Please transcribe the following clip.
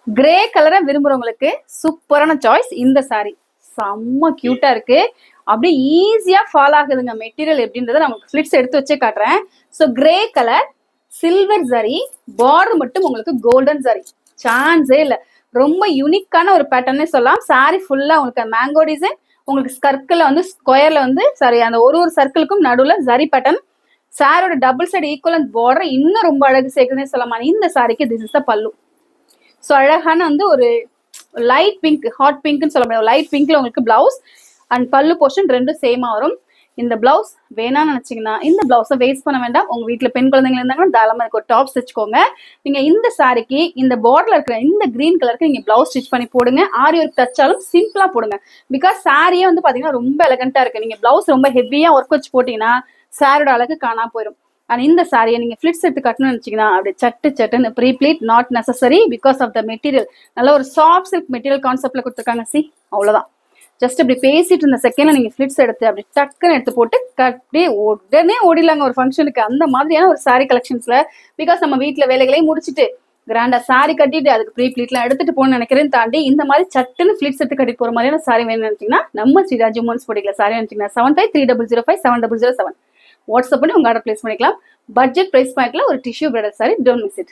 Grey கலரை விரும்புறவங்களுக்கு சூப்பரான choice இந்த சாரி. செம்ம கியூட்டா இருக்கு. அப்படியே ஈஸியா ஃபால் ஆகுதுங்க. மெட்டீரியல் எப்படின்றத நமக்கு ஃபிளிட்ஸ் எடுத்து வச்சே காட்டுறேன். So grey colour, silver zari, border மட்டும் உங்களுக்கு கோல்டன் ஜரி. சான்ஸே இல்லை. ரொம்ப யூனிக்கான ஒரு பேட்டர்னே சொல்லலாம். சாரி ஃபுல்லா உங்களுக்கு மேங்கோ டிசைன், உங்களுக்கு சர்க்கிள்ல வந்து ஸ்கொயர்ல வந்து சாரி அந்த ஒரு சர்க்கிளுக்கும் நடுவுல ஜரி பேட்டர்ன். சாரோட டபுள் சைடு ஈக்குவல் பார்டர் இன்னும் ரொம்ப அழகு சேர்க்குதுன்னே சொல்லலாம். இந்த சாரிக்கு திஸ் இஸ் த பல்லு. ஸோ அழகான வந்து ஒரு லைட் பிங்க், ஹாட் பிங்க்னு சொல்ல முடியாது, லைட் பிங்க்ல உங்களுக்கு பிளவுஸ் அண்ட் பல்லு போர்ஷன் ரெண்டும் சேமா வரும். இந்த பிளவுஸ் வேணாம்னு நினைச்சீங்கன்னா இந்த பிளவுஸை வேஸ்ட் பண்ண வேண்டாம். உங்க வீட்டுல பெண் குழந்தைங்க இருந்தாங்கன்னா தாராளமா ஒரு டாப் வச்சுக்கோங்க. நீங்க இந்த சாரிக்கு இந்த பார்டர்ல இருக்கிற இந்த கிரீன் கலருக்கு நீங்க பிளவுஸ் ஸ்டிச் பண்ணி போடுங்க. ஆரி ஒர்க் தச்சாலும் சிம்பிளா போடுங்க. பிகாஸ் சாரியே வந்து பாத்தீங்கன்னா ரொம்ப எலகண்டா இருக்கு. நீங்க பிளவுஸ் ரொம்ப ஹெவியா ஒர்க் வச்சு போட்டீங்கன்னா சாரோட அழகு காணா போயிடும். அண்ட் இந்த சாரியை நீங்க ஃபிளிட்ஸ் எடுத்து கட்டணும்னு நினைச்சீங்கன்னா அப்படி சட்டுன்னு ப்ரீ ப்ளீட் not necessary because of the material. நல்ல ஒரு சாஃப்ட் சில்க் மெட்டீரியல் கான்செப்ட்ல கொடுத்துருக்காங்க. சி அவ்வளவுதான். ஜஸ்ட் இப்படி பேசிட்டு இருந்த செகண்ட்ல நீங்க ஃபிளிட்ஸ் எடுத்து அப்படி டக்குன்னு எடுத்து போட்டு கட்டி உடனே ஓடிடலாங்க ஒரு ஃபங்க்ஷனுக்கு. அந்த மாதிரியான ஒரு சாரி கலெக்ஷன்ஸ்ல. பிகாஸ் நம்ம வீட்டுல வேலைகளையும் முடிச்சுட்டு கிராண்டா சாரி கட்டிட்டு அதுக்கு ப்ரீ ப்ளீட்லாம் எடுத்துட்டு போகணும்னு நினைக்கிறேன்னு தாண்டி இந்த மாதிரி சட்டுன்னு ஃபிளிட்ஸ் எடுத்து கட்டி போற மாதிரியான சாரி வேணும்னு நினைச்சீங்கன்னா நம்ம ஸ்ரீராஜ் உமன்ஸ் போட்டிக்கல சாரி நினைச்சீங்கன்னா 7530057007 வாட்ஸ்அப் பண்ணி உங்க ஆர்டர் பிளேஸ் பண்ணிக்கலாம். பட்ஜெட் பிரைஸ் பாயிண்ட்ல ஒரு tissue bridal sorry, don't miss it.